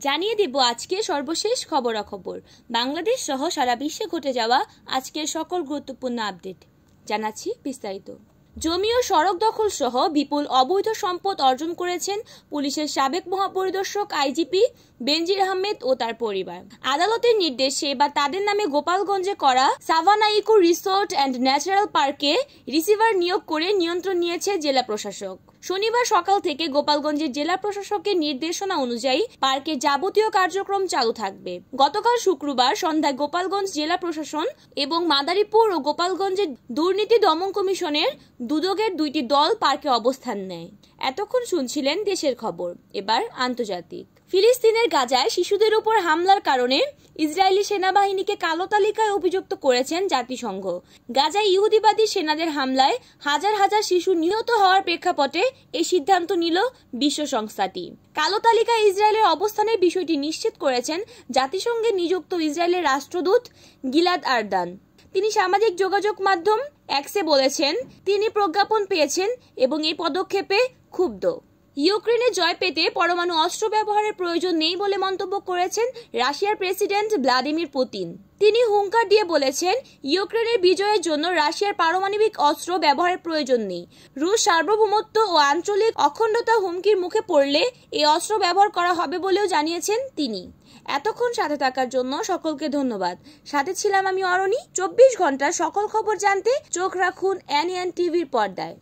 জানিয়ে দেব আজকে সর্বশেষ খবরাখবর, বাংলাদেশ সহ সারা বিশ্বে ঘটে যাওয়া আজকের সকল গুরুত্বপূর্ণ আপডেট জানাচ্ছি বিস্তারিত। জমি ও সড়ক দখল সহ বিপুল অবৈধ সম্পদ অর্জন করেছেন পুলিশের সাবেক মহাপরিদর্শক আইজিপি বেনজির আহমেদ ও তার পরিবার। আদালতের নির্দেশে বা তাদের নামে গোপালগঞ্জে করা Savanna Eco Resort and Natural পার্কে রিসিভার নিয়োগ করে নিয়ন্ত্রণ নিয়েছে জেলা প্রশাসক। শনিবার সকাল থেকে গোপালগঞ্জের জেলা প্রশাসকের নির্দেশনা অনুযায়ী পার্কের যাবতীয় কার্যক্রম চালু থাকবে। গতকাল শুক্রবার সন্ধ্যায় গোপালগঞ্জ জেলা প্রশাসন এবং মাদারীপুর ও গোপালগঞ্জের দুর্নীতি দমন কমিশনের দুদকের দুইটি দল পার্কে অবস্থান নেয়। এতক্ষণ শুনছিলেন দেশের খবর, এবার আন্তর্জাতিক। ফিলিস্তিনের গাজায় শিশুদের উপর হামলার কারণে ইসরায়েলি সেনাবাহিনীকে কালো তালিকায় অভিযুক্ত করেছেন জাতিসংঘ। গাজায় ইহুদিবাদী সেনাদের হামলায় হাজার হাজার শিশু নিহত হওয়ার প্রেক্ষাপটে এই সিদ্ধান্ত নিল বিশ্ব সংস্থাটি। কালো তালিকায় ইসরায়েলের অবস্থানের বিষয়টি নিশ্চিত করেছেন জাতিসংঘে নিযুক্ত ইসরায়েলের রাষ্ট্রদূত গিলাদ আরদান। তিনি সামাজিক যোগাযোগ মাধ্যম এক্সে বলেছেন তিনি প্রজ্ঞাপন পেয়েছেন এবং এই পদক্ষেপে ক্ষুব্ধ। ইউক্রেনে জয় পেতে পরমাণু অস্ত্র ব্যবহারের প্রয়োজন নেই বলে মন্তব্য করেছেন রাশিয়ার প্রেসিডেন্ট ভ্লাদিমির পুতিন। তিনি হুঙ্কার দিয়ে বলেছেন ইউক্রেনের বিজয়ের জন্য রাশিয়ার পারমাণবিক অস্ত্র ব্যবহারের প্রয়োজন নেই। রুশ সার্বভৌমত্ব ও আঞ্চলিক অখণ্ডতা হুমকির মুখে পড়লে এই অস্ত্র ব্যবহার করা হবে বলেও জানিয়েছেন তিনি। এতক্ষণ সাথে থাকার জন্য সকলকে ধন্যবাদ। সাথে ছিলাম আমি অরণি। 24 ঘন্টার সকল খবর জানতে চোখ রাখুন এনএন টিভির পর্দায়।